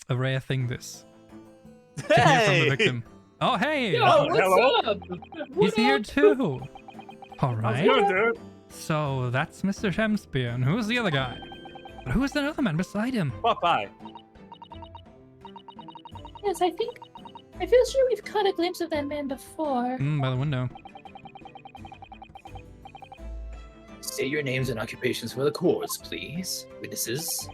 A rare thing, this. To hear from the victim. Oh, hey! Yo, what's hello. up? He's What here up? too. All How's right. it going, dude? So that's Mr. Shamspeare, and who's the other guy? But who is that other man beside him? Popeye. Yes, I feel sure we've caught a glimpse of that man before. By the window. Say your names and occupations for the courts, please. Witnesses.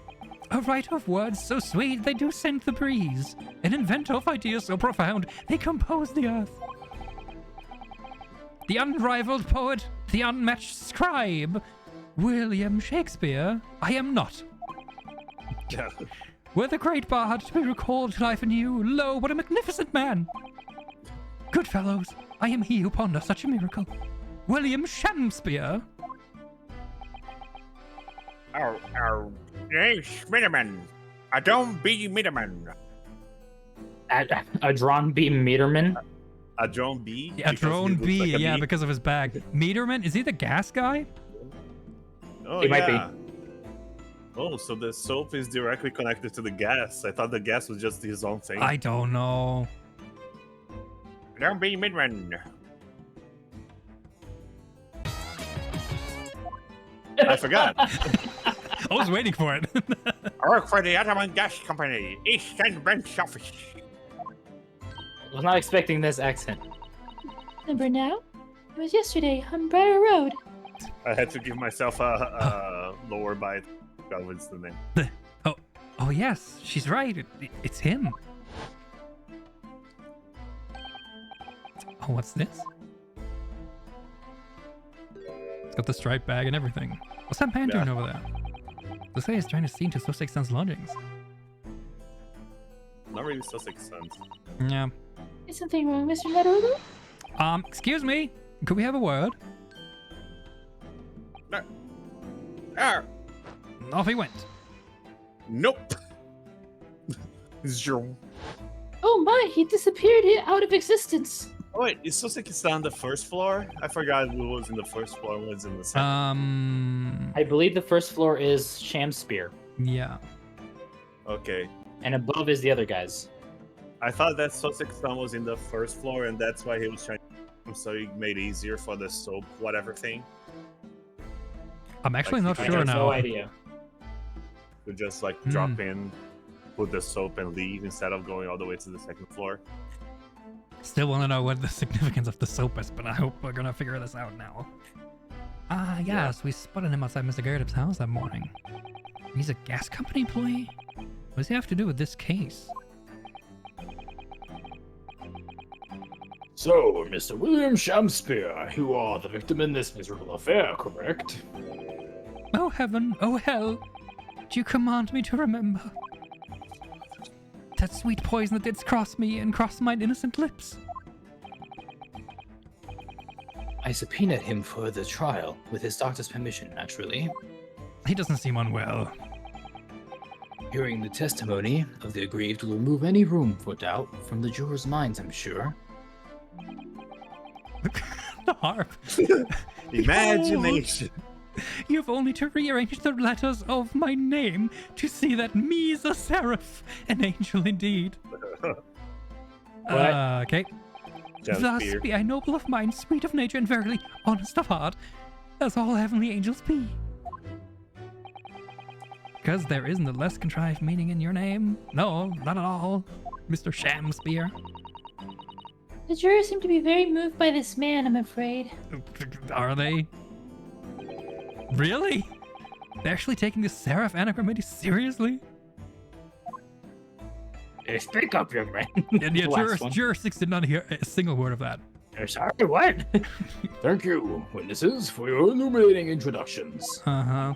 A writer of words so sweet they do scent the breeze. An inventor of ideas so profound they compose the earth. The unrivaled poet, the unmatched scribe, William Shakespeare, I am not. Yeah. Were the great bard to be recalled to life anew, lo, what a magnificent man! Good fellows, I am he who ponder such a miracle. William Shamspeare. Our name's Mitterman. I don't be Mitterman. A drawn beam meterman. A drone B? Yeah, Because drone he looks B, like a yeah, bee? because of his bag. Meterman, is he the gas guy? Oh, He might be. yeah. Oh, so the soap is directly connected to the gas. I thought the gas was just his own thing. I don't know. Don't be Mitterman. I forgot. I was waiting for it. I work for the Ottoman Gas Company, Eastern Branch Office. I was not expecting this accent. Remember now? It was yesterday on Briar Road. I had to give myself a lower bite. That was the name. Oh yes, she's right. It's him. Oh, what's this? It's got the striped bag and everything. What's that man doing over there? Looks like he's trying to see into Sussex Sun's lodgings. Not really Sussex Sons. Yeah. Is something wrong, Mr. Meadow? Excuse me. Could we have a word? Ah, Off he went. nope. Zoom. Oh my, he disappeared out of existence. Oh, wait, is Sussex on the first floor? I forgot who was in the first floor and who was in the second. I believe the first floor is Shamspeare, Yeah. Okay. and above is the other guys. I thought that Sussex Sun was in the first floor, and that's why he was trying to, so he made it easier for the soap whatever thing I'm actually Like, not I sure have now. no idea. to just like drop in, put the soap and leave instead of going all the way to the second floor. Still want to know what the significance of the soap is, but I hope we're gonna figure this out now. Ah, yes, we spotted him outside Mr. Garrett's house that morning. He's a gas company employee? What does he have to do with this case? So, Mr. William Shamspeare, you are the victim in this miserable affair, correct? Oh heaven, oh hell, do you command me to remember that sweet poison that didst cross me and cross mine innocent lips? I subpoenaed him for the trial, with his doctor's permission, naturally. He doesn't seem unwell. Hearing the testimony of the aggrieved will remove any room for doubt from the jurors' minds, I'm sure. The harp. Imagination. You've only to rearrange the letters of my name to see that me's a seraph, an angel indeed. Okay. Thus Shamspeare. be I noble of mind, sweet of nature, and verily honest of heart, as all heavenly angels be. Because there isn't a less contrived meaning in your name. No, not at all, Mr. Shamspeare. The jurors seem to be very moved by this man, I'm afraid. Are they? Really? They're actually taking this seraph anagram seriously? Speak up, young man. And yeah, Last one. Juror 6 did not hear a single word of that. Sorry, what? Thank you, witnesses, for your illuminating introductions. Uh-huh.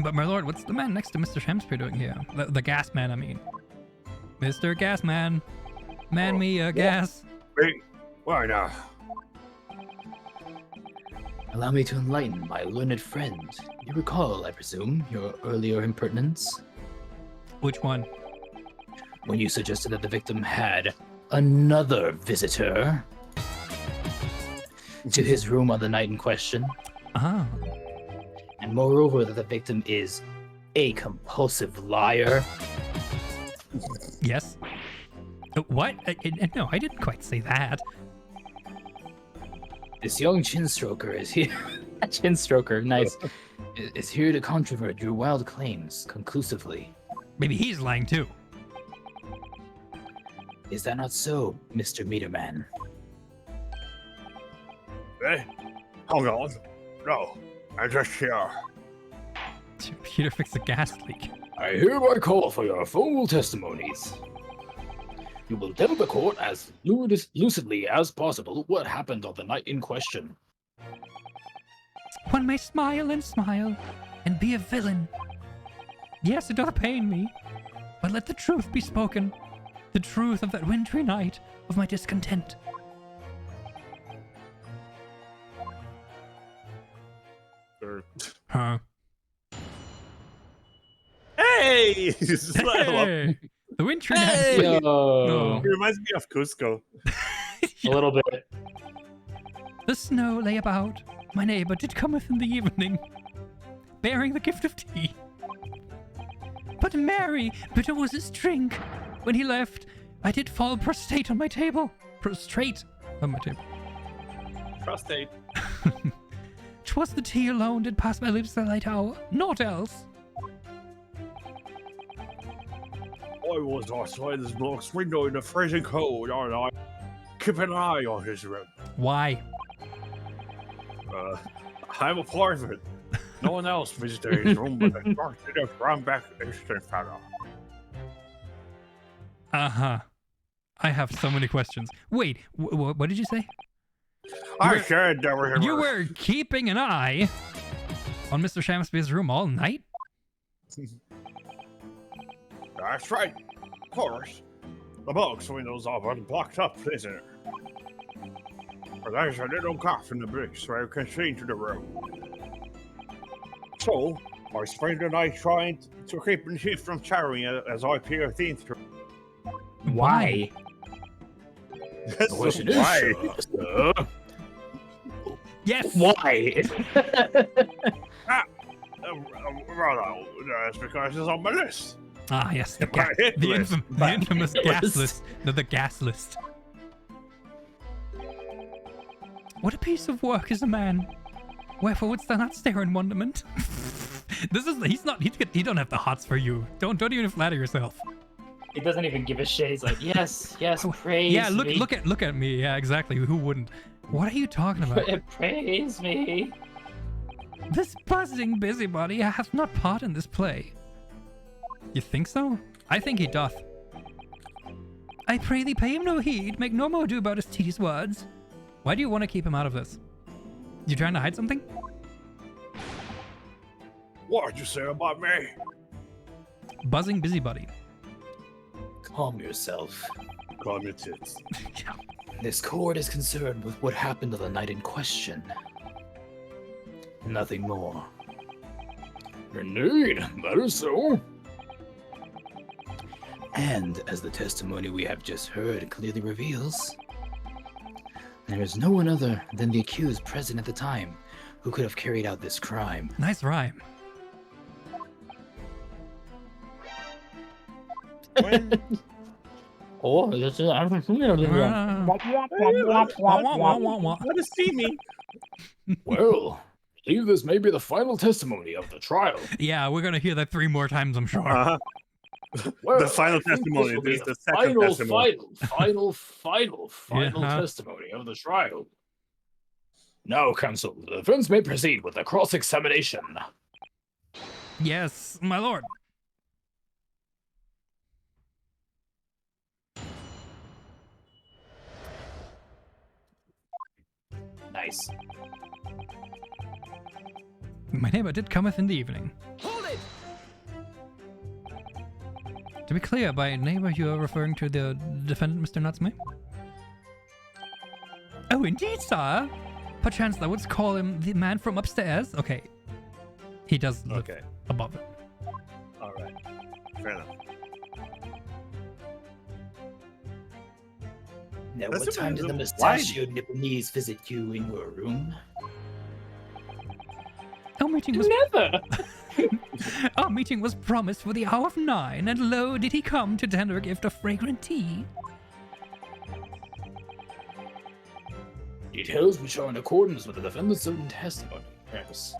But my lord, what's the man next to Mr. Shamspeare doing here? The gas man, I mean. Mr. Gas Man. Man me a gas. Wait, why not? Allow me to enlighten my learned friend. You recall, I presume, your earlier impertinence? Which one? When you suggested that the victim had another visitor to his room on the night in question, Ah. and moreover that the victim is a compulsive liar. Yes. What? No, I didn't quite say that. This young chin stroker is here. Chin stroker, nice. Is here to controvert your wild claims conclusively. Maybe he's lying too. Is that not so, Mr. Meterman? Hey, hold on. No, I just here. Peter fixed the gas leak. I hereby call for your full testimonies. You will tell the court as lucidly as possible what happened on the night in question. One may smile and be a villain. Yes, it doth pain me, but let the truth be spoken. The truth of that wintry night of my discontent. Huh. Hey! Hey! The wintry night. Hey! Yo. No. It reminds me of Cusco. A little bit. The snow lay about. My neighbor did cometh in the evening, bearing the gift of tea. But Mary, bitter was his drink. When he left, I did fall prostrate on my table. Prostrate on my table. Prostate. 'Twas the tea alone did pass my lips the light hour, naught else. I was outside this block's window in the freezing cold, and I keep an eye on his room. Why? I'm a part of it. No one else visited his room but the guardian of Rambeck Eastern fellow. Uh-huh. I have so many questions. Wait, what did you say? I said there were... You were keeping an eye on Mr. Shamspeare's room all night? That's right. Of course. The box windows are a blocked up prisoner. But there's a little gap in the bricks where you can see into the room. So, I spent the night trying to keep the thief from charring as I peered in through. Why? That's The question why. is, sir, Yes! Why? Well, that's because it's on my list. Ah, yes, the, My hit list. the infamous hit gas list. list. The gas list. What a piece of work is a man. Wherefore wouldst thou not stare in wonderment? He don't have the hots for you. Don't even flatter yourself. He doesn't even give a shit. He's like, yes, praise Yeah, me. look at me. Yeah, exactly. Who wouldn't? What are you talking about? Praise me. This buzzing busybody hath not part in this play. You think so? I think he doth. I pray thee pay him no heed, make no more ado about his tedious words. Why do you want to keep him out of this? You trying to hide something? What'd you say about me? Buzzing busybody. Calm yourself. Calm your tits. Yeah. This court is concerned with what happened on the night in question. Nothing more. indeed, that is so. And as the testimony we have just heard clearly reveals, there is no one other than the accused present at the time who could have carried out this crime. Nice rhyme. When? Oh, this is What What is see me? Well, I believe this may be the final testimony of the trial. Yeah, we're gonna hear that 3 more times, I'm sure. Uh-huh. Well, The final I think testimony, This will be this is the the second final, testimony. final Yeah. testimony of the trial. Now, counsel, the defense may proceed with the cross-examination. Yes, my lord. nice. My neighbor did cometh in the evening. Hold it! To be clear, by neighbor you are referring to the defendant, Mr. Nutsmay? Oh, indeed, sir. Perchance thou wouldst call him the man from upstairs? Okay. He does live Okay. above it. All right. Fair enough. Now, That's what time did the amazing. Why? mustachioed Nipponese visit you in your room? Our meeting was Never! Our meeting was promised for the hour of 9, and lo, did he come to tender a gift of fragrant tea. Details which are in accordance with the defendant's own testimony. Yes.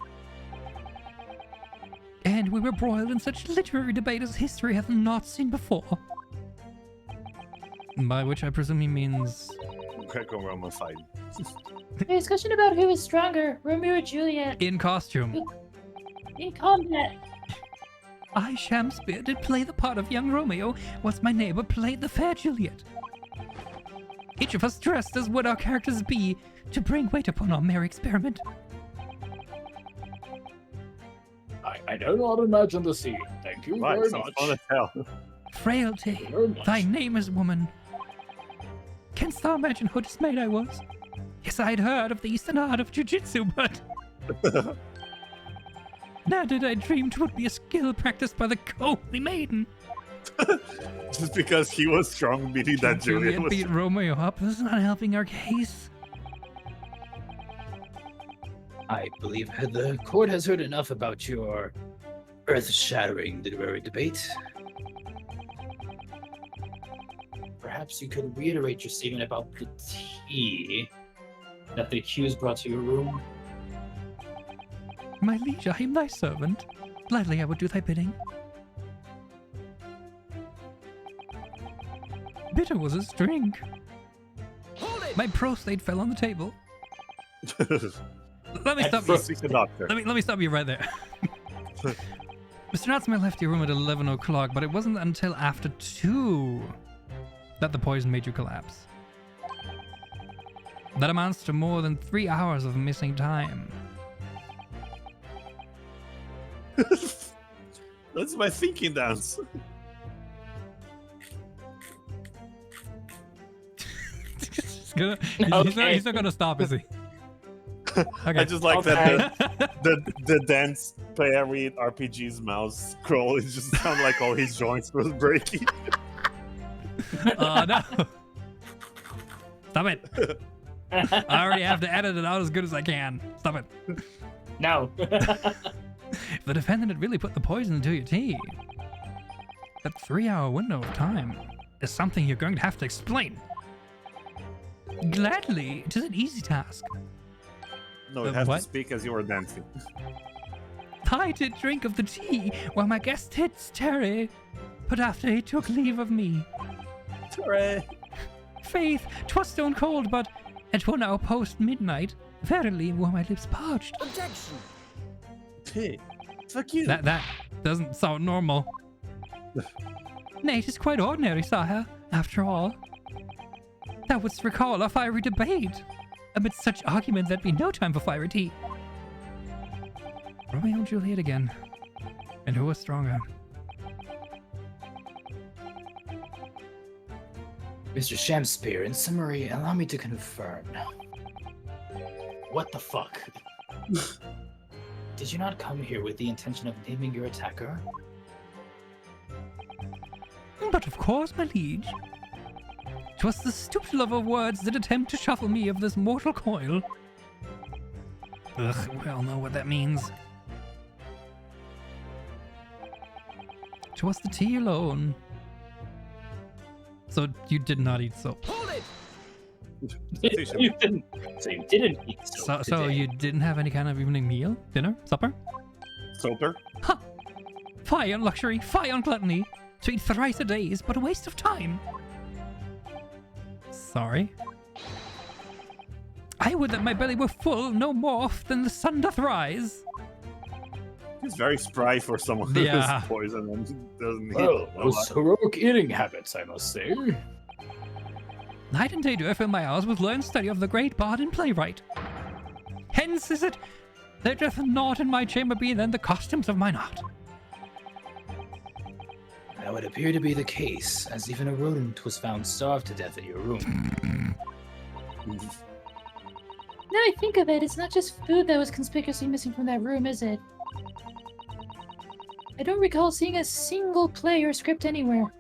And we were broiled in such literary debate as history hath not seen before. By which I presume he means... Greco Roman fight. A discussion about who is stronger, Romeo or Juliet, in costume. in combat. I, Shamspeare, did play the part of young Romeo, whilst my neighbour played the fair Juliet. Each of us dressed as would our characters be, to bring weight upon our merry experiment. I do not imagine the scene. Thank you Right, very sounds much. fun as hell. Frailty, Very much. thy name is woman. Canst thou imagine how dismayed I was? Yes, I had heard of the eastern art of Judicial, but... Now did I dream 'twould be a skill practiced by the comely maiden. Just because he was strong beating that Juliet was... beat Romeo up. This is not helping our case. I believe the court has heard enough about your earth-shattering literary debate. Perhaps you could reiterate your statement about the tea that the accused brought to your room. My liege, I am thy servant. Gladly I would do thy bidding. Bitter was his drink. My prostate fell on the table. Let me stop you. Seek the doctor. Let me stop you right there. Mr. Natsman left your room at 11 o'clock, but it wasn't until after 2 that the poison made you collapse. That amounts to more than 3 hours of missing time. That's my thinking dance. He's not gonna stop, is he? Okay. I just like Okay. that the dance play every RPG's mouse scroll. It just sounds like all his joints was breaking. Oh no! Stop it! I already have to edit it out as good as I can. Stop it! No. If the defendant had really put the poison into your tea, that 3-hour window of time is something you're going to have to explain. Gladly, it is an easy task. No, it has what? to speak as you were dancing. I did drink of the tea while my guest hits tarry, but after he took leave of me. Hooray! Faith, 'twas stone cold, but at 1 hour post midnight, verily were my lips parched. Objection. Hey, fuck you. That doesn't sound normal. Nay, 'tis quite ordinary, sire, after all. Thou wouldst recall our fiery debate. Amidst such argument, there'd be no time for fiery tea. Romeo and Juliet again. And who was stronger? Mr. Shamspeare, in summary, allow me to confirm. What the fuck? Did you not come here with the intention of naming your attacker? But of course, my liege. 'Twas the stupid love of words that attempt to shuffle me of this mortal coil. Ugh, we all know what that means. 'Twas the tea alone. So you did not eat soap. Hold it. You didn't. So you didn't eat soap So today. you didn't have any kind of evening meal, dinner, supper? Soper? Ha! Fie on luxury, fie on gluttony. To eat thrice a day is but a waste of time. Sorry. I would that my belly were full no more than the sun doth rise. He's very spry for someone who Yeah. is poison and doesn't eat Well, a those lot. heroic eating habits, I must say. Night and day do I fill my hours with learned study of the great bard and playwright. Hence is it there doth naught in my chamber be than the costumes of mine art. That would appear to be the case, as even a rodent was found starved to death in your room. Now I think of it, it's not just food that was conspicuously missing from that room, is it? I don't recall seeing a single play or script anywhere.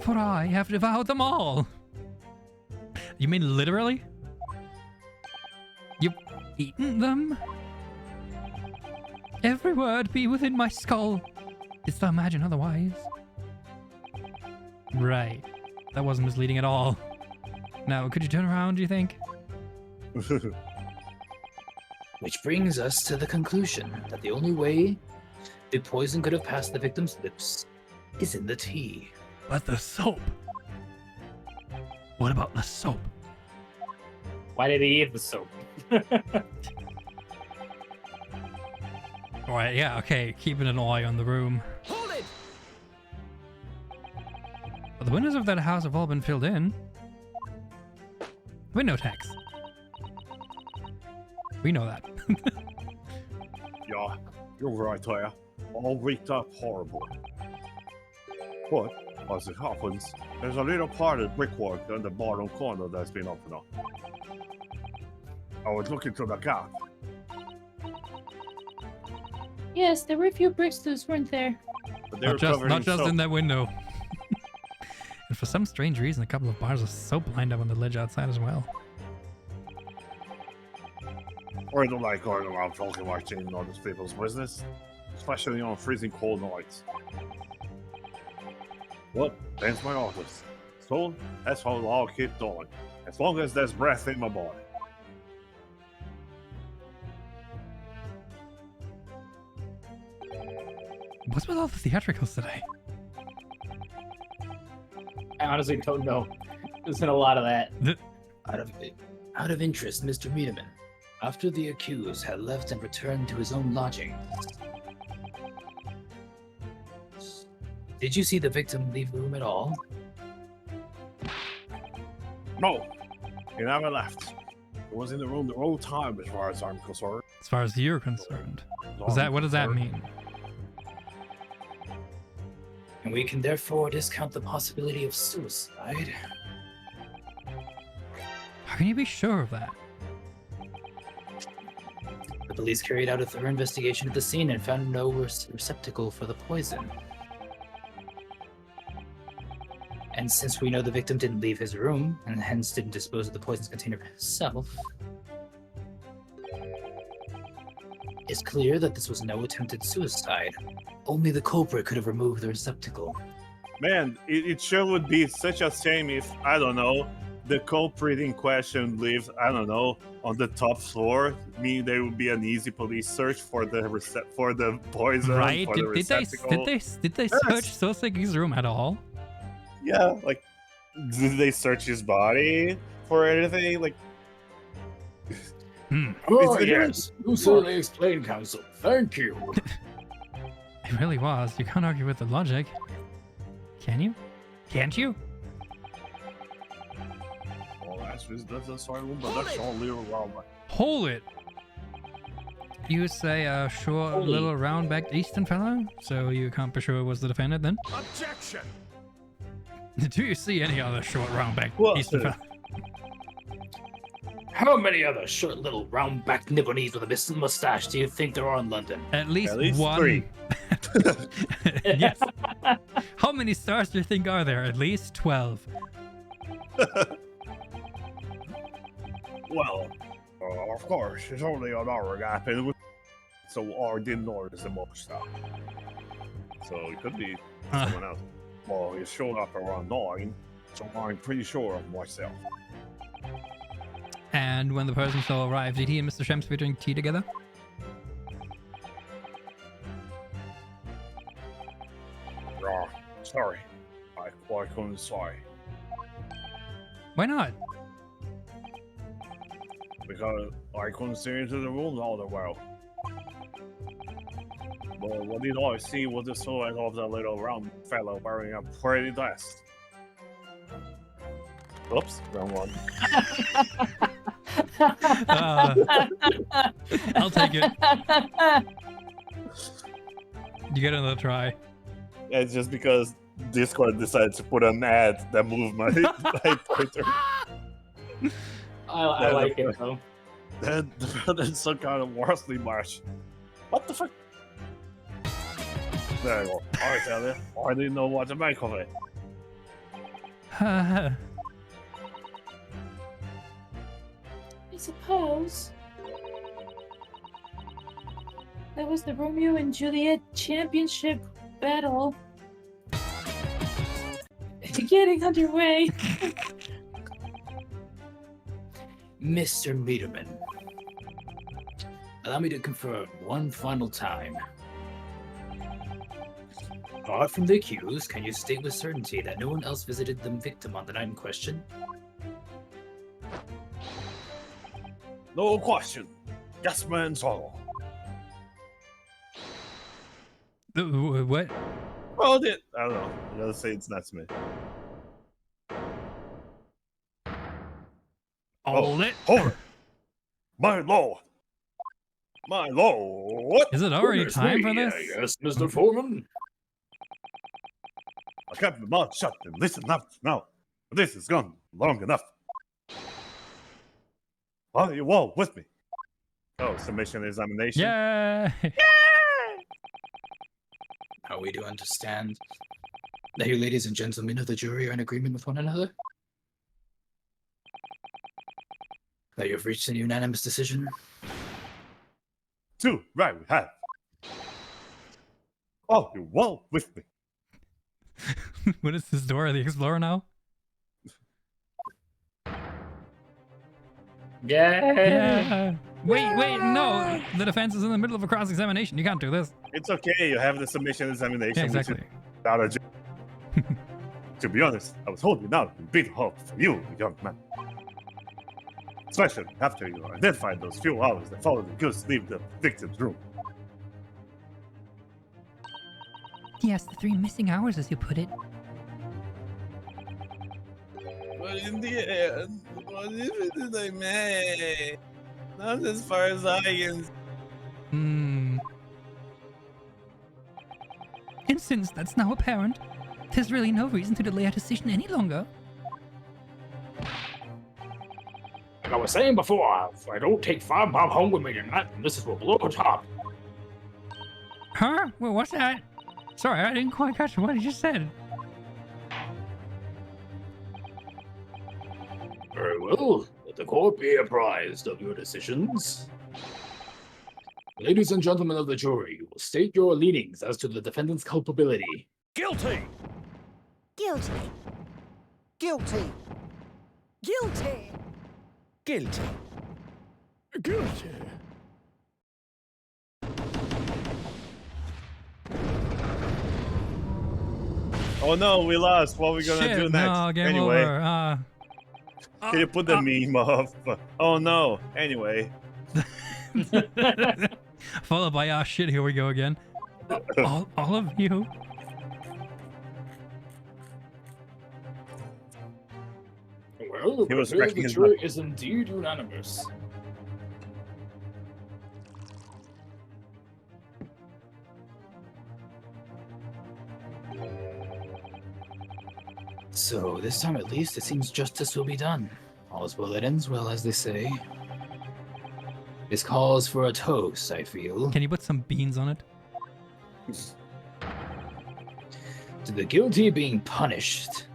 For I have devoured them all. You mean literally? You've eaten them? Every word be within my skull. Didst thou imagine otherwise? Right. That wasn't misleading at all. Now, could you turn around, do you think? Which brings us to the conclusion that the only way the poison could have passed the victim's lips is in the tea. But the soap. What about the soap? Why did he eat the soap? Alright, yeah, okay. Keeping an eye on the room. Hold it! But the windows of that house have all been filled in. Window tax. We know that. Yeah, you're right there. All rigged up horrible. But, as it happens, there's a little part of brickwork in the bottom corner that's been opened up. I was looking through the gap. Yes, there were a few bricks loose, weren't there? But they were covered Not in just soap. in that window. And for some strange reason, a couple of bars of soap lined up on the ledge outside as well. Or I don't like going around talking like changing other people's business, especially on freezing cold nights. Well, that's my office. So, that's how I'll keep doing, as long as there's breath in my body. What's with all the theatricals today? I honestly don't know. There's been a lot of that. Out of interest, Mr. Miedemann, after the accused had left and returned to his own lodging, did you see the victim leave the room at all? No, he never left. He was in the room the whole time, as far as I'm concerned. As far as you're concerned. What does that mean? And we can therefore discount the possibility of suicide. How can you be sure of that? The police carried out a thorough investigation at the scene and found no receptacle for the poison. And since we know the victim didn't leave his room, and hence didn't dispose of the poison's container himself, it's clear that this was no attempted suicide. Only the culprit could have removed the receptacle. Man, it sure would be such a shame if, I don't know, the culprit in question lives, I don't know, on the top floor. Meaning there would be an easy police search for the poison. Right? For the receptacle. Did they search Soseki's room at all? Yeah, like, did they search his body for anything? Like, Oh, It's- yes. You certainly explained, counsel. Thank you. It really was. You can't argue with the logic. Can you? Can't you? well, that's a sorry one, but that's all little wrong. Hold it! You say a short, Holy. little, round-backed Eastern fellow? So you can't be sure it was the defendant then? Objection! Do you see any other short, round-backed Well, Eastern fellow? How many other short little round-backed Nibonese with a mustache do you think there are in London? At least, At least one. 3. Yes. How many stars do you think are there? At least 12. Well, of course, it's only an hour gap, and so I didn't notice the most stuff. So it could be someone else. Well, he showed up around 9, so I'm pretty sure of myself. And when the person still arrived, did he and Mr. Shamspeare drink tea together? Sorry, I couldn't say. Why not? Because I couldn't see into the room all that well. But what did I see was the silhouette of that little round fellow wearing a pretty dress. Oops, wrong one. I'll take it. You get another try. It's just because Discord decided to put an ad that moved my Twitter. I like it, though. Then some kind of worsley march. What the fuck? There you go. I tell you, I didn't know what to make of it. I suppose. That was the Romeo and Juliet championship battle. Getting underway. Mr. Meterman, allow me to confirm one final time. Apart from the accused, can you state with certainty that no one else visited the victim on the night in question? No question. Yes, man's all. What? Well, I don't know. I gotta say it's not me. Hold it. Hold it. My lord. My lord. Is it already Goodness time me, for this? Yes, Mr. Foreman. I kept my mouth shut and listen up now. This has gone long enough. Are you all with me? Oh, submission examination. Yeah. Are we to understand that you ladies and gentlemen of the jury are in agreement with one another? That you've reached a unanimous decision? Two, right, we have. Oh, you all with me? What is this, Dora the Explorer now? Yeah. Wait, no. The defense is in the middle of a cross-examination. You can't do this. It's okay, you have the submission examination. Yeah, exactly. Which is without a to be honest, I was holding out a big hope for you, young man. Especially after you identified those few hours that followed the goods leave the victim's room. Yes, the 3 missing hours, as you put it. But in the end, what difference did I make? Not as far as I can. And since that's now apparent, there's really no reason to delay our decision any longer. Like I was saying before, if I don't take Five Bob home with me tonight, this will blow the top. Huh? Well, what's that? Sorry, I didn't quite catch what you just said. Very well. Let the court be apprised of your decisions. Ladies and gentlemen of the jury, you will state your leanings as to the defendant's culpability. Guilty! Guilty. Guilty. Guilty. Guilty. Guilty. Oh no, we lost. What are we gonna Shit, do next? no, game Anyway, over. can you put the meme off? Oh no. Anyway. Followed by, ah, shit, here we go again. all of you. Well, He was the cracking his jury is indeed unanimous. So, this time at least, it seems justice will be done. All's well that ends well, as they say. This calls for a toast, I feel. Can you put some beans on it? To the guilty being punished.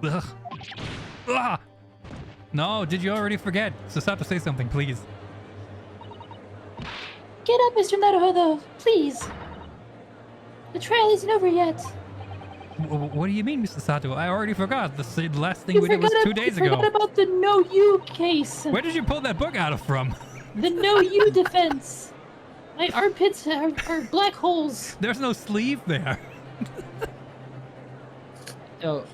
Ugh. Ah! No, did you already forget? So stop to say something, please. Get up, Mr. Naruhodo, please. The trial isn't over yet. What do you mean, Mr. Sato? I already forgot. The last thing we did was 2 days You ago. forgot about the No You case. Where did you pull that book out of from? The No You defense. My armpits are black holes. There's no sleeve there. Oh,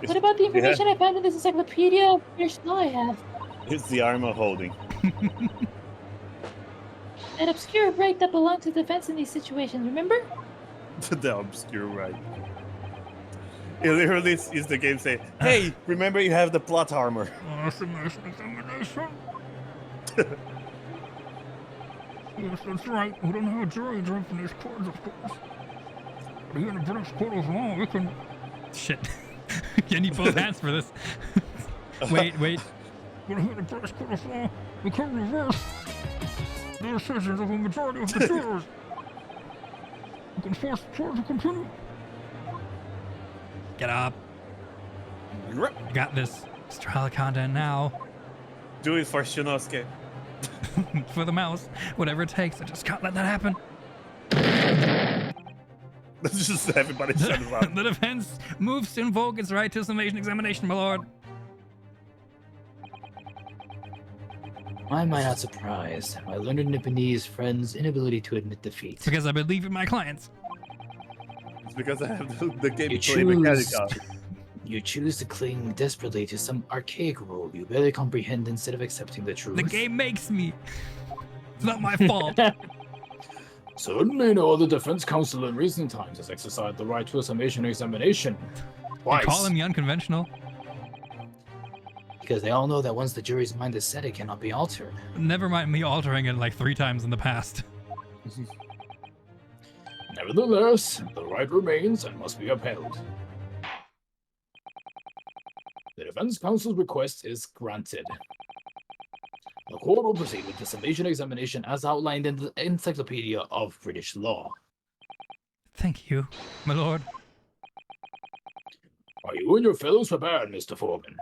What about the information I found in this encyclopedia of British law I have? It's the armor holding. That obscure right that belongs to defense in these situations, remember? The obscure right. It literally is the game saying, hey, remember you have the plot armor. Submission examination. Yes, that's right. We don't have a jury in these courts, of course. But here in the British court of law, we can... Shit. You need both hands for this. Wait. But here in the British court of law, we can reverse the decisions of a majority of the jurors. We can force the trial to continue. Get up. You got this. It's trial content now. Do it for Shinosuke. For the mouse, whatever it takes. I just can't let that happen. That's just everybody shut us up. The defense moves to invoke its right to summation examination, my lord. Why am I not surprised? My learned Nipponese friend's inability to admit defeat. It's because I believe in my clients. It's because I have the game You play mechanic choose, up. you choose to cling desperately to some archaic rule you barely comprehend instead of accepting the truth. The game makes me. It's not my fault. Certainly no other defense counsel in recent times has exercised the right to a summation examination. They Twice. call him the unconventional. Because they all know that once the jury's mind is set, it cannot be altered. Never mind me altering it like 3 times in the past. Nevertheless, the right remains and must be upheld. The defense counsel's request is granted. The court will proceed with the summation examination as outlined in the Encyclopedia of British Law. Thank you, my lord. Are you and your fellows prepared, Mr. Foreman?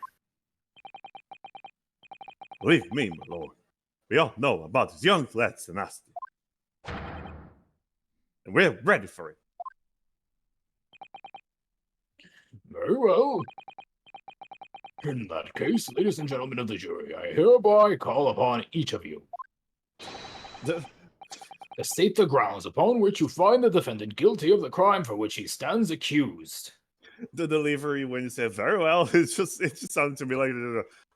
Believe me, my lord. We all know about this young lad's tenacity. And we're ready for it. Very well. In that case, ladies and gentlemen of the jury, I hereby call upon each of you The- to state the grounds upon which you find the defendant guilty of the crime for which he stands accused. The delivery when you say very well, it just sounded to me like,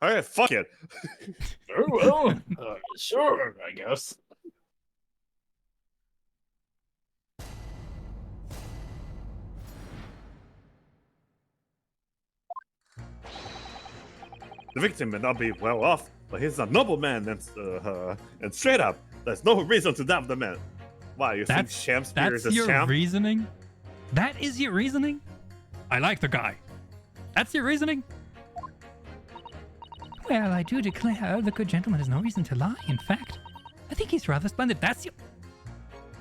all right, fuck it. Very well. Sure, I guess. The victim may not be well off, but he's a noble man and straight up, there's no reason to doubt the man. Why, you think Shamspeare is That's a your champ? reasoning? That is your reasoning? I like the guy. That's your reasoning? Well, I do declare the good gentleman has no reason to lie. In fact, I think he's rather splendid. That's your...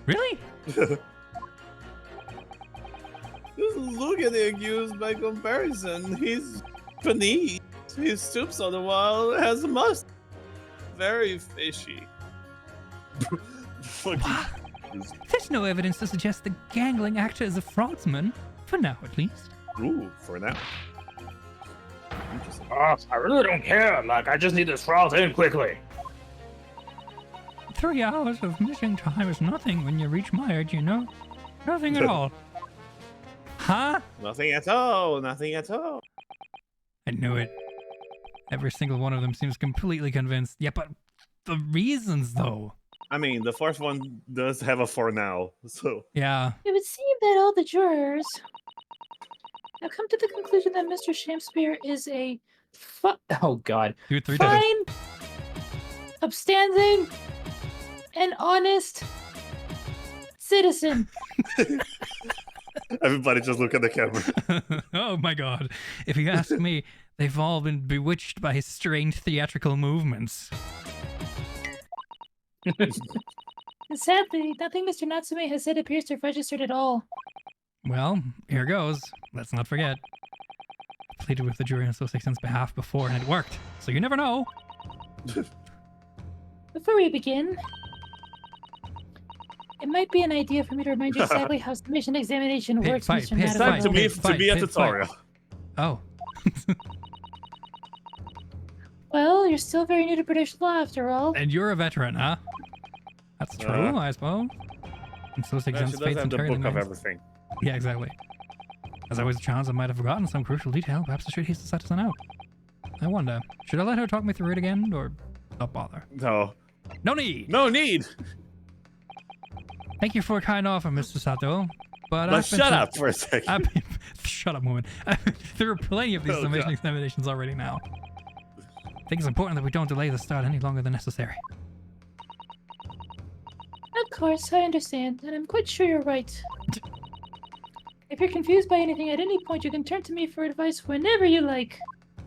Really? Just look at the accused by comparison. He's beneath. He stoops all the while, has a must. Very fishy. Fucking- There's no evidence to suggest the gangling actor is a fraudsman. For now, at least. Ooh, for now. Interesting. I really don't care. Like, I just need this fraud in quickly. 3 hours of missing time is nothing when you reach my age, you know? Nothing at all. Huh? Nothing at all, nothing at all. I knew it. Every single one of them seems completely convinced. Yeah, but the reasons, though. I mean, the first one does have a for now, so. Yeah. It would seem that all the jurors have come to the conclusion that Mr. Shamspeare is a Oh God. Do 3 times. fine, upstanding, and honest citizen. Everybody just look at the camera. Oh my god. If you ask me, they've all been bewitched by his strange theatrical movements. And sadly, nothing Mr. Natsume has said appears to have registered at all. Well, here goes. Let's not forget. I pleaded with the jury on Sussex behalf before and it worked. So you never know. Before we begin, it might be an idea for me to remind you exactly how submission examination Pit works, fight, Mr. pit It's time fight, to Natsume. be, pit fight, to be a pit fight. tutorial. Oh. Well, you're still very new to British law, after all. And you're a veteran, huh? That's true, I suppose. And Sussex She does fates have and the carry book of names. everything. Yeah, exactly. As always, a chance I might have forgotten some crucial detail. Perhaps I should haste the citizen out. I wonder, should I let her talk me through it again, or not bother? No. No need! No need! Thank you for a kind offer, Mr. Sato. But Now I've been shut up for a second. I've been, shut up, woman. There are plenty of these Oh, summation God. examinations already now. I think it's important that we don't delay the start any longer than necessary. Of course, I understand, and I'm quite sure you're right. If you're confused by anything at any point, you can turn to me for advice whenever you like.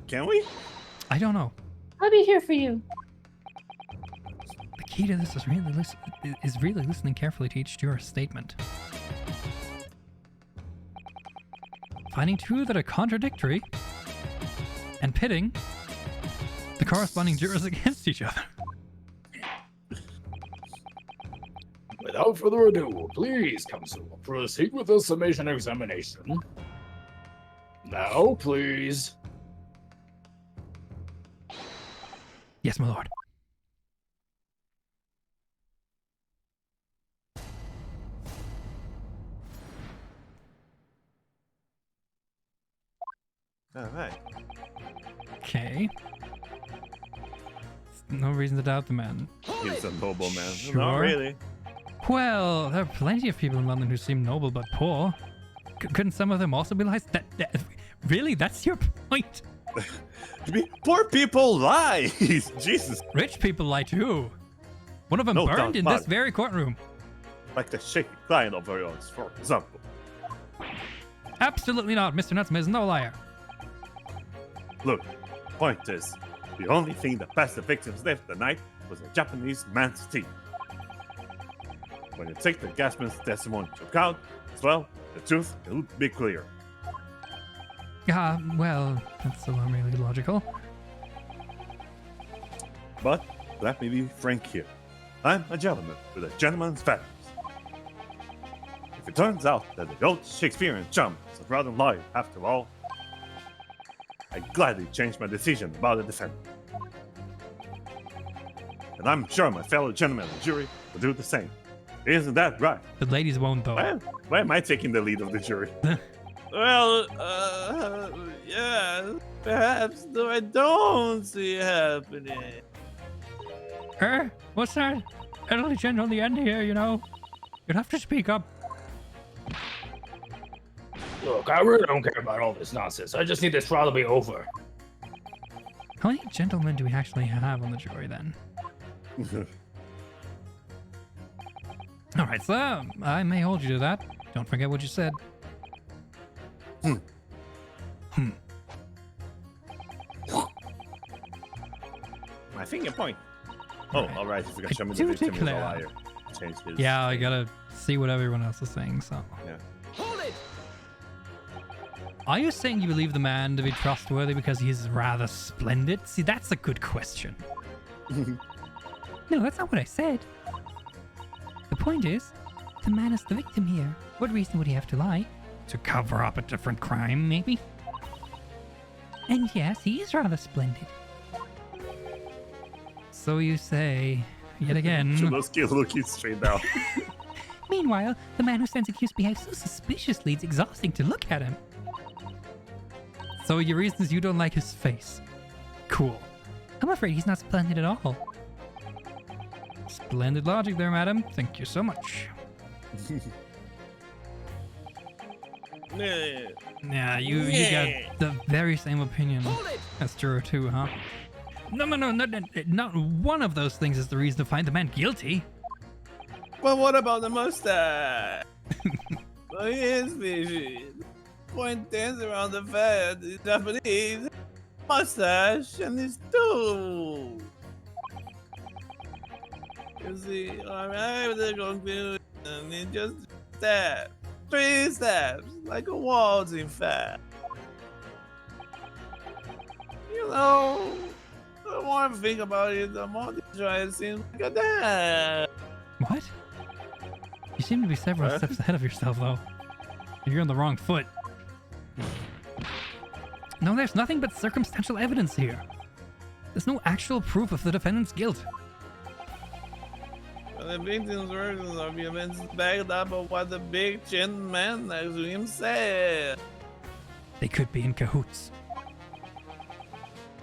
Can we? I don't know. I'll be here for you. The key to this is really listening carefully to each juror's statement. Finding two that are contradictory and pitting the corresponding jurors against each other. Without further ado, please, counsel, proceed with the summation examination. Now, please. Yes, my lord. All right. Okay. No reason to doubt the man. He's a noble man. Sure. Not really. Well, there are plenty of people in London who seem noble but poor. Couldn't some of them also be lies? Really? That's your point? Poor people lie. Jesus. Rich people lie too. One of them No burned doubt in about this it. very courtroom. Like the shaky client of yours, for example. Absolutely not. Mr. Nutsman is no liar. Look, point is, the only thing that passed the victim's lips that night was a Japanese man's teeth. When you take the gasman's testimony to account, as well, the truth will be clear. Well, that's not really logical. But let me be frank here. I'm a gentleman with a gentleman's values. If it turns out that the old Shakespearean chum is a rotten liar after all, I gladly change my decision about the defendant. And I'm sure my fellow gentlemen in the jury will do the same. Isn't that right? The ladies won't though. Why am I taking the lead of the jury? Well, yeah, perhaps, though I don't see it happening. What's that? Elderly gent on the end here, you know? You'd have to speak up. Look, I really don't care about all this nonsense. I just need this trial to be over. How many gentlemen do we actually have on the jury then? Alright, so I may hold you to that. Don't forget what you said. My finger point. Oh, Right. alright, you forgot to show me the To victim is a declare. liar. Change his. Yeah, I gotta see what everyone else is saying, so. Yeah. Hold it! Are you saying you believe the man to be trustworthy because he's rather splendid? See, that's a good question. No, that's not what I said. The point is, the man is the victim here. What reason would he have to lie? To cover up a different crime, maybe? And yes, he is rather splendid. So you say, yet again. Chulosky looking straight down. Meanwhile, the man who stands accused behaves so suspiciously it's exhausting to look at him. So your reason is you don't like his face. Cool. I'm afraid he's not splendid at all. Splendid logic there, madam. Thank you so much. Yeah. Yeah, you got the very same opinion as juror 2, huh? No, not one of those things is the reason to find the man guilty. But what about the mustache? Well, he is fishy. Point dance around the fat, the Japanese mustache, and his toe. You see, I'm with the confusion, and he just stab. 3 stabs, like a waltzing fat. You know, the more I think about it, the more this try seems like a dad. What? You seem to be several Huh? steps ahead of yourself, though. You're on the wrong foot. No, there's nothing but circumstantial evidence here. There's no actual proof of the defendant's guilt. The victim's versions of the events backed up of what the big chin man next to him said. They could be in cahoots.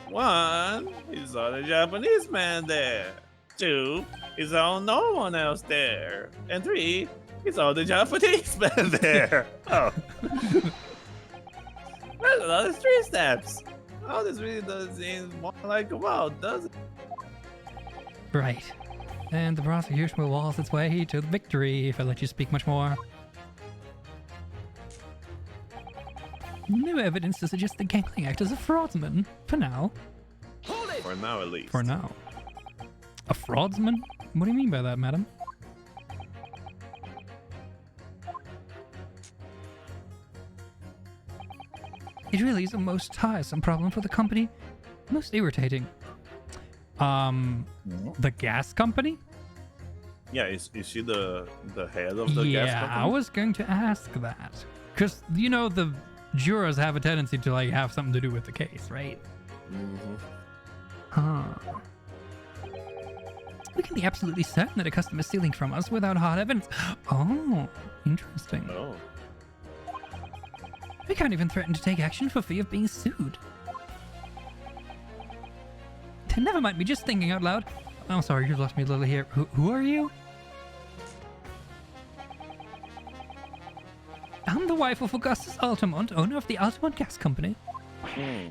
1, he saw the Japanese man there. 2, he saw no one else there. And 3, he saw the Japanese man there. Oh. That's another 3 steps. Oh, this really does seem more like a wow, does it? Right. And the prosecution will waltz its way to victory if I let you speak much more. No evidence to suggest the gangling act is a fraudsman. For now. For now, at least. For now. A fraudsman? What do you mean by that, madam? It really is a most tiresome problem for the company. Most irritating. The gas company? Yeah, is she the head of the gas Yeah, company? I was going to ask that. Because, you know, the jurors have a tendency to, like, have something to do with the case, right? Mm-hmm. Huh. We can be absolutely certain that a customer is stealing from us without hard evidence. Oh, interesting. Oh. We can't even threaten to take action for fear of being sued. Never mind me, just thinking out loud. Oh, sorry, you lost me a little here. Who are you? I'm the wife of Augustus Altamont, owner of the Altamont Gas Company. Hmm.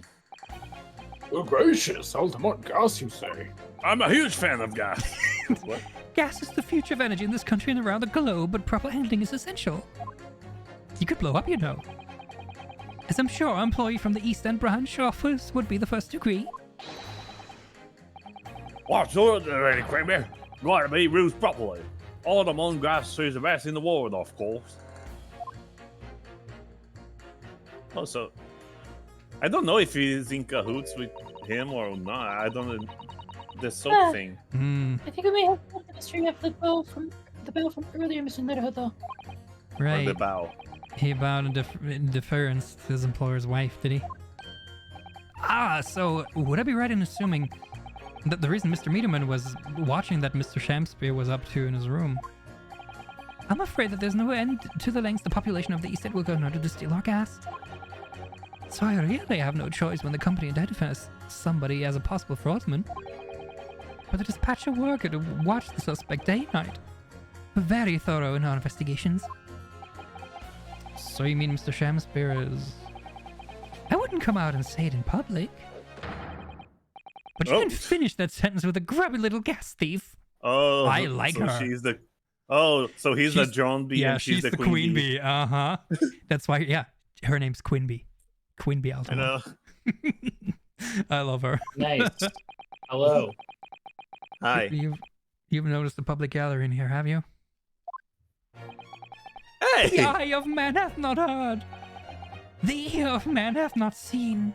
Oh, gracious, Altamont gas, you say? I'm a huge fan of gas. What? Gas is the future of energy in this country and around the globe, but proper handling is essential. You could blow up, you know. As I'm sure our employee from the East End branch office would be the first to agree. What's already, Cranberry? Gotta be used properly. All the mon gas is the best in the world, of course. Also, I don't know if he's in cahoots with him or not. I don't know. The soap Ah. thing. I think we may have the mystery of the bell from earlier, Mr. Netherhood, though. Or Right. the bow. He bowed in deference to his employer's wife, did he? Ah, so would I be right in assuming that the reason Mr. Meaderman was watching that Mr. Shamspeare was up to in his room? I'm afraid that there's no end to the lengths the population of the East End will go in order to steal our gas. So I really have no choice when the company identifies somebody as a possible fraudman but to dispatch a worker to watch the suspect day and night. We're very thorough in our investigations. So you mean Mr. Shamspeare is... I wouldn't come out and say it in public. But you can finish that sentence with a grubby little gas thief. Oh, I like so her. She's the. Oh, so he's the John B. Yeah, and she's the Queen Bee. Uh-huh. That's why, yeah. Her name's Queen Bee. Queen Bee I Altamont. know. I love her. Nice. Hello. Hi. You've noticed the public gallery in here, have you? Hey. The eye of man hath not heard. The ear of man hath not seen.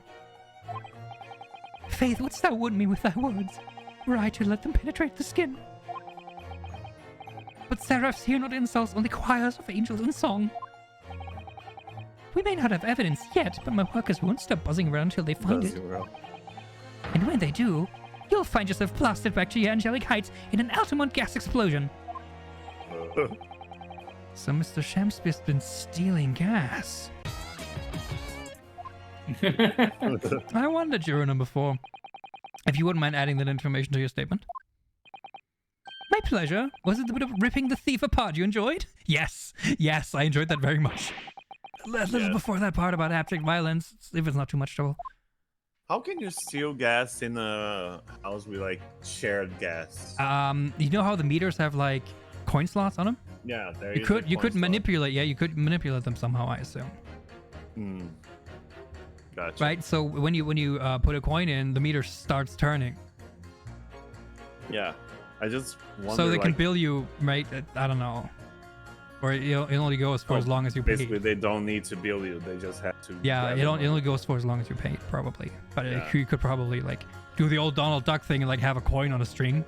Faith, wouldst thou wound me with thy words, were I to let them penetrate the skin? But seraphs hear not insults, only choirs of angels in song. We may not have evidence yet, but my workers won't stop buzzing around till they find it. And when they do, you'll find yourself blasted back to your angelic heights in an Altamont gas explosion. So Mr. Shamspeare's been stealing gas. I wondered, juror number 4. If you wouldn't mind adding that information to your statement. My pleasure. Was it the bit of ripping the thief apart you enjoyed? Yes. Yes, I enjoyed that very much. A little before that part about abject violence, if it's not too much trouble. How can you steal gas in a house with like shared gas? You know how the meters have like coin slots on them? Yeah, there You could manipulate. Yeah, you could manipulate them somehow, I assume. Hmm. Gotcha. Right. So when you put a coin in, the meter starts turning. Yeah, I just wonder. So they can like, bill you, right? I don't know. Or it only goes for as long as you pay. Basically, they don't need to bill you; they just have to. Yeah, grab it them. only goes for as long as you pay, probably. But Yeah. you could probably like do the old Donald Duck thing and like have a coin on a string.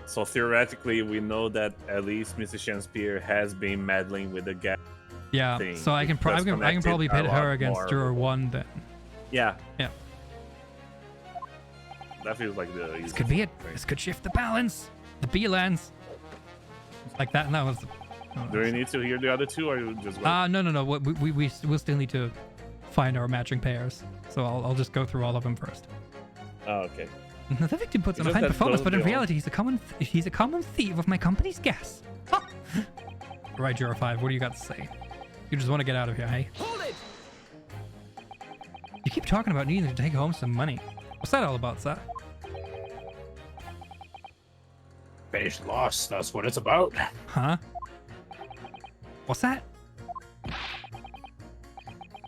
So theoretically, we know that at least Mrs. Shamspeare has been meddling with the gas. Yeah. Thing. So I can That's I can probably connected pit a her lot against more. juror 1 then. Yeah. Yeah. That feels like the. This could be it. This could shift the balance. The B-lands. Like that. And that was. Do we need to hear the other two, or you just? No. We'll still need to find our matching pairs. So I'll just go through all of them first. Oh, okay. The victim puts on a It's fine just that performance, those but in don't- reality, he's a common thief of my company's gas. Ha! Right, Juror 5, what do you got to say? You just want to get out of here, hey? Hold it! You keep talking about needing to take home some money. What's that all about, sir? Finished loss, that's what it's about. Huh? What's that?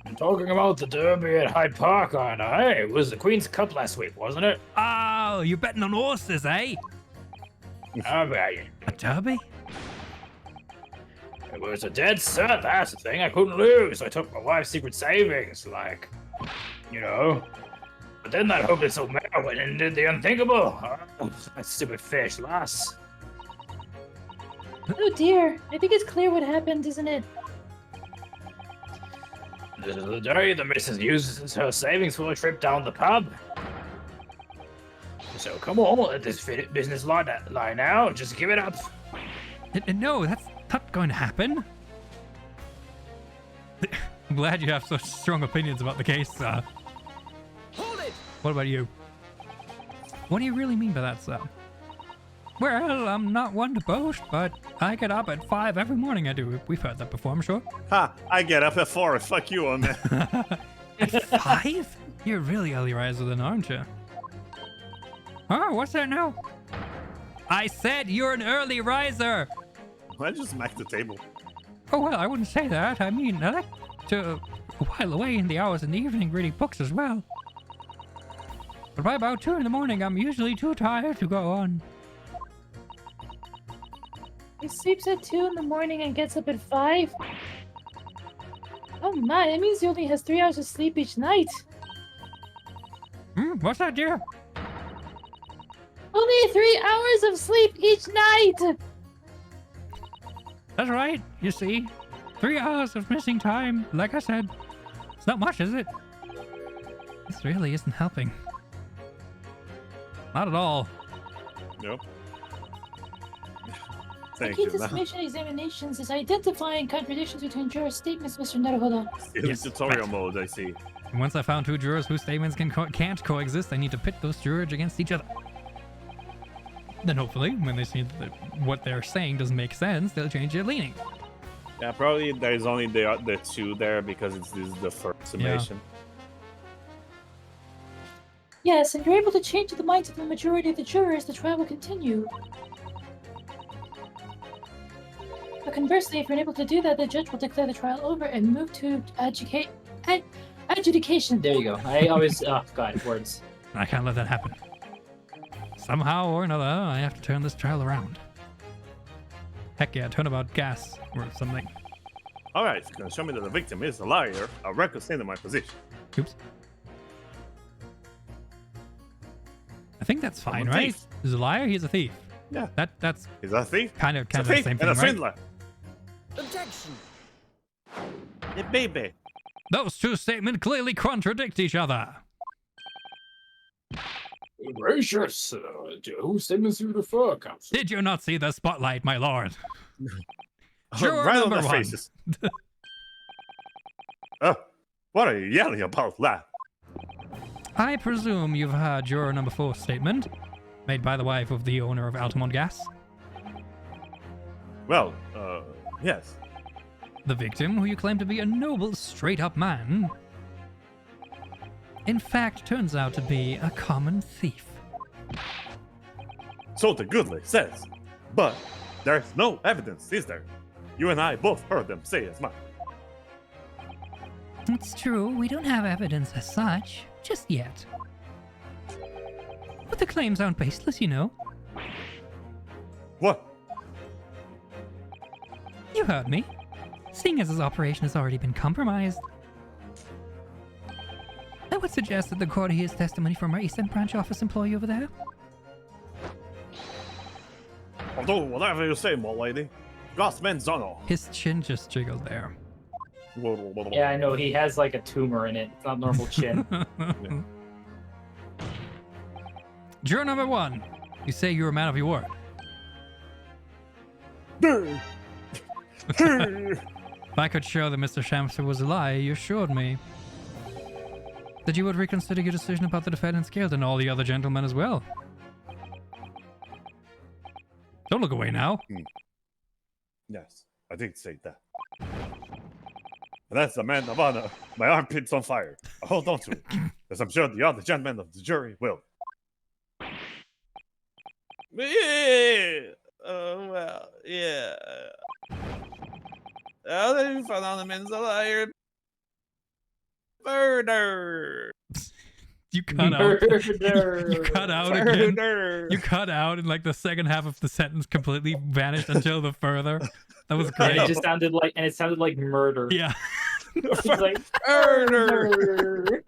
I'm talking about the Derby at Hyde Park, aren't I? It was the Queen's Cup last week, wasn't it? Oh, you're betting on horses, eh? It A derby? was a dead cert, that's the thing. I couldn't lose. I took my wife's secret savings, like, you know. But then that hopeless old mare went and did the unthinkable. Oh, that stupid fish, lass. Oh dear, I think it's clear what happened, isn't it? This is the day the missus uses her savings for a trip down the pub. So come on, let this business lie now. Just give it up. No, that's not going to happen. I'm glad you have such strong opinions about the case, sir. Hold it! What about you? What do you really mean by that, sir? Well, I'm not one to boast, but I get up at 5 every morning. I do. We've heard that before, I'm sure. Ha! I get up at 4. Fuck you on that. At 5? You're really early riser then, aren't you? Oh, what's that now? I said you're an early riser! I just smacked the table. Oh, well, I wouldn't say that. I mean, I like to while away in the hours in the evening reading books as well. But by about 2 in the morning, I'm usually too tired to go on. He sleeps at 2 in the morning and gets up at 5? Oh my, that means he only has 3 hours of sleep each night. What's that, dear? Only 3 hours of sleep each night! That's right, you see. 3 hours of missing time, like I said. It's not much, is it? This really isn't helping. Not at all. Nope. The Thank key you. to Now, submission examinations is identifying contradictions between juror statements, Mr. Naruhodo. in Yes, tutorial right. mode, I see. And once I found 2 jurors whose statements can't coexist, I need to pit those jurors against each other. Then hopefully, when they see that what they're saying doesn't make sense, they'll change their leaning. Yeah, probably there's only the 2 there because this is the first summation. Yes, and you're able to change the minds of the majority of the jurors, the trial will continue. But conversely, if you're unable to do that, the judge will declare the trial over and move to adjudication. There you go. I always, oh god, words. I can't let that happen. Somehow or another, I have to turn this trial around. Heck yeah, turnabout gas or something. Alright, if you're gonna show me that the victim is a liar, I'll reconsider my position. Oops. I think that's fine, I'm a right? thief. He's a liar, he's a thief. Yeah. That's He's a thief, kind of he's a the thief, same and thing, a right? swindler. Objection! Hey, baby. Those 2 statements clearly contradict each other. Gracious, whose statements do you refer, counsel? Did you not see the spotlight, my lord? Juror Right on number their 1. faces. What are you yelling about, lad? I presume you've heard juror number 4's statement, made by the wife of the owner of Altamont Gas. Well, yes. The victim, who you claim to be a noble, straight-up man, in fact turns out to be a common thief. So the Goodley says. But there's no evidence, is there? You and I both heard them say as much. It's true, we don't have evidence as such, just yet. But the claims aren't baseless, you know. What? You heard me. Seeing as his operation has already been compromised, I would suggest that the court hears testimony from our Eastern Branch office employee over there. I'll do whatever you say, my lady. Gossman's honor. His chin just jiggled there. Yeah, I know, he has like a tumor in it. It's not normal chin. Juror number 1, you say you're a man of your word. If I could show that Mr. Shamspeare was a liar, you assured me that you would reconsider your decision about the defendant's guilt and all the other gentlemen as well. Don't look away now. Yes, I did say that. And that's the man of honor. My armpit's on fire. I hold on to it, as I'm sure the other gentlemen of the jury will. Yeah. Oh, well, yeah. Now that you found out the man's a liar. Murder. You cut out. Murder. You cut out again. Murder. You cut out and like the second half of the sentence completely vanished until the further. That was great. It just sounded like, and it sounded like murder. Yeah. It's like, Murder.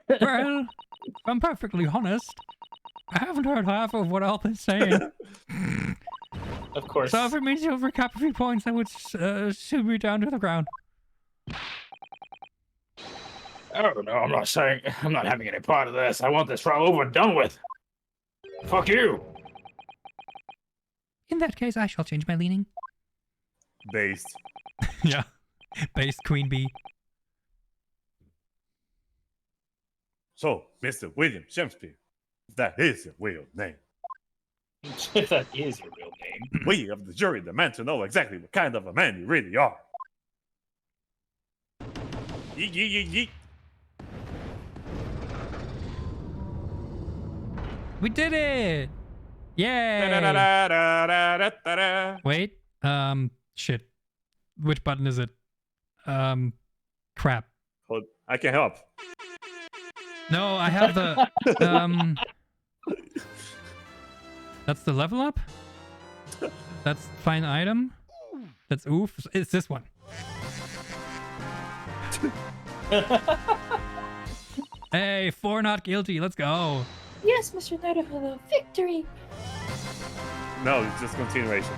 Well, if I'm perfectly honest, I haven't heard half of what I've been saying. course. So if it means you overcap a few points, I would shoot me down to the ground. Oh no, I'm not saying I'm not having any part of this. I want this trial over and done with. Fuck you. In that case, I shall change my leaning. Based. Yeah. Based Queen Bee. So, Mr. William Shamspeare, that is your real name. That is your real name. We of the jury demand to know exactly what kind of a man you really are. Yeet, yeet, yeet, yeet. We did it! Yay! Da-da-da-da-da-da-da-da. Wait, shit. Which button is it? Crap. Hold- I can help. No, I have the, that's the level up? That's find item? That's oof. It's this one. Hey, 4 not guilty. Let's go. Yes, Mr. Nightingale, victory! No, it's just continuation.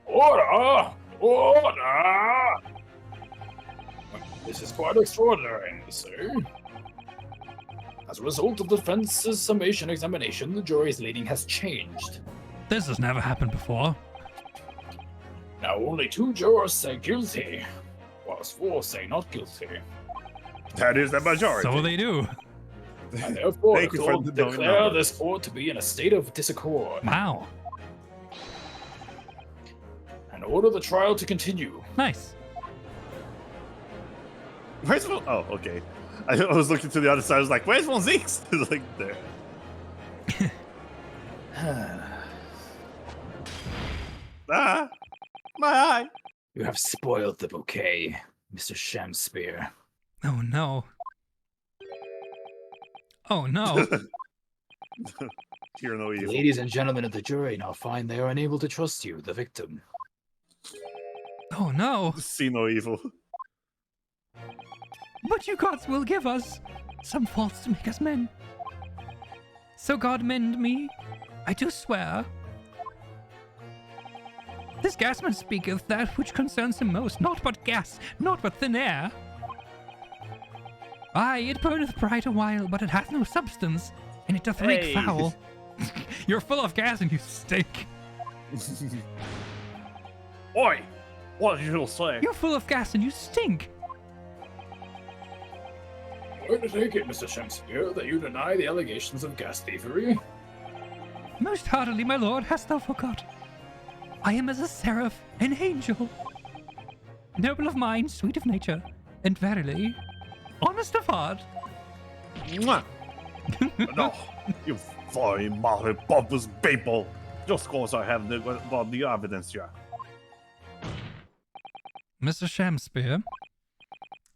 Order! Order! This is quite extraordinary, sir. As a result of the defense's summation examination, the jury's leading has changed. This has never happened before. Now only 2 jurors say guilty, whilst 4 say not guilty. That is the majority. So they do. I therefore Thank you for the knowing declare number. this court to be in a state of disaccord, Wow. and order the trial to continue. Nice. Where's Von? Oh, okay. I was looking to the other side. I was like, "Where's Von Zeeks?" It's like there. Ah, my eye. You have spoiled the bouquet, Mr. Shamspeare. Oh no. Oh no. Hear no evil. Ladies and gentlemen of the jury now find they are unable to trust you, the victim. Oh no. See no evil. But you gods will give us some faults to make us men. So God mend me, I do swear. This gasman speaketh that which concerns him most, not but gas, not but thin air. Aye, it burneth bright a while, but it hath no substance, and it doth reek Hey. foul. You're full of gas and you stink. Oi! What did you say? You're full of gas and you stink. I'm going to take it, Mr. Shamspeare, that you deny the allegations of gas thievery. Most heartily, my lord, hast thou forgot. I am as a seraph, an angel, noble of mind, sweet of nature, and verily, honest of heart. Mwah. No, you fine mouthed pompous people. Just cause I have the evidence here. Mr. Shamspeare,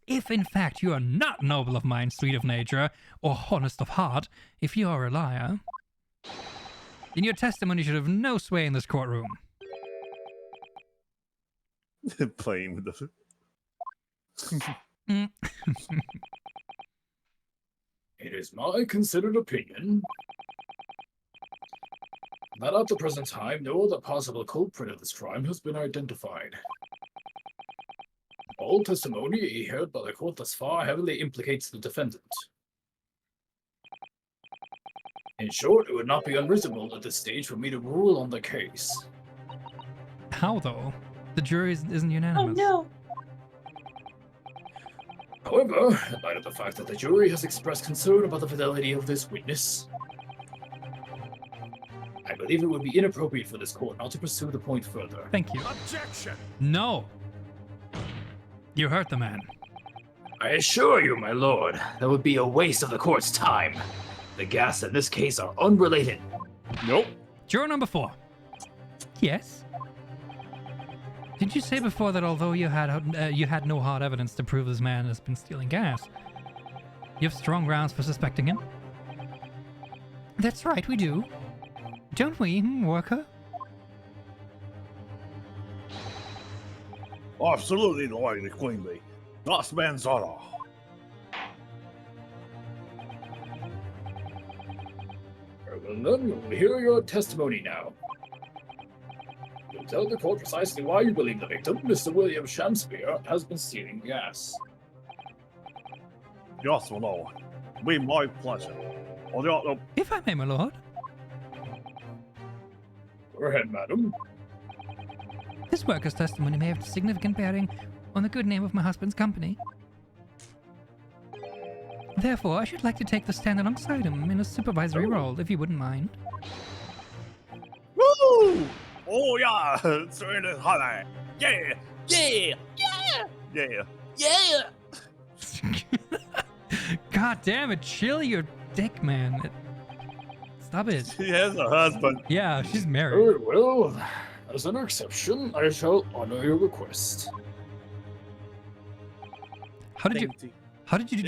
if in fact you are not noble of mind, sweet of nature, or honest of heart, if you are a liar, then your testimony should have no sway in this courtroom. Playing with the. Mm. It is my considered opinion that at the present time, no other possible culprit of this crime has been identified. All testimony heard by the court thus far heavily implicates the defendant. In short, it would not be unreasonable at this stage for me to rule on the case. How though? The jury isn't Oh unanimous. no! However, in light of the fact that the jury has expressed concern about the fidelity of this witness, I believe it would be inappropriate for this court not to pursue the point further. Thank you. Objection! No. You hurt the man. I assure you, my lord, that would be a waste of the court's time. The gas in this case are unrelated. Nope. Juror number 4. Yes. Did you say before that although you had no hard evidence to prove this man has been stealing gas, you have strong grounds for suspecting him? That's right, we do. Don't we, worker? Absolutely, Lady Queenly. That's man's honor. Gentlemen, we hear your testimony now. You'll tell the court precisely why you believe the victim, Mr. William Shamspeare, has been stealing gas. Yes, my lord. Be my pleasure. If I may, my lord. Go ahead, madam. This worker's testimony may have significant bearing on the good name of my husband's company. Therefore, I should like to take the stand alongside him in a supervisory role, if you wouldn't mind. Woo! Oh yeah, it's really hot. Yeah, yeah, yeah, yeah, yeah. God damn it, chill your dick, man. Stop it. She has a husband. Yeah, she's married. Very well. As an exception, I shall honor your request. How did you do? Yeah, How did you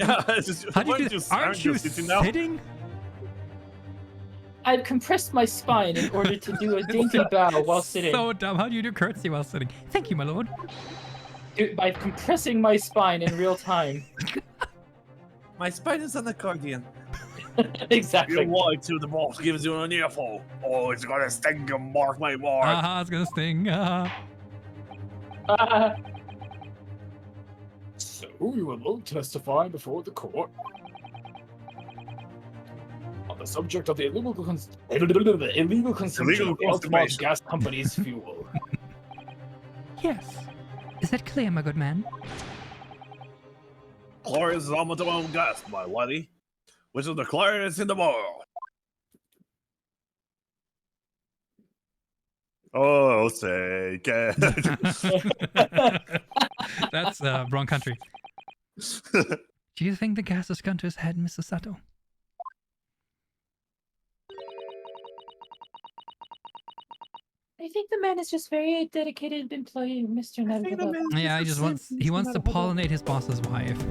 do? Aren't you sitting? I've compressed my spine in order to do a dainty bow while sitting. So dumb. How do you do curtsy while sitting? Thank you, my lord. Dude, by compressing my spine in real time. My spine is an accordion. Exactly. You lie to the boss gives you an earful. Oh, it's gonna sting you, mark my word. It's gonna sting. So, you will both testify before the court on the subject of the illegal consumption of the Altamont Gas Company's fuel. Yes. Is that clear, my good man? Glorious Altamont gas, my lady, which is the clearest in the world. Oh, say, That's wrong country. Do you think the gas is going to his head, Mr. Sato? I think the man is just very dedicated employee, Mr. Nevertheless. Yeah, he wants to pollinate his boss's wife.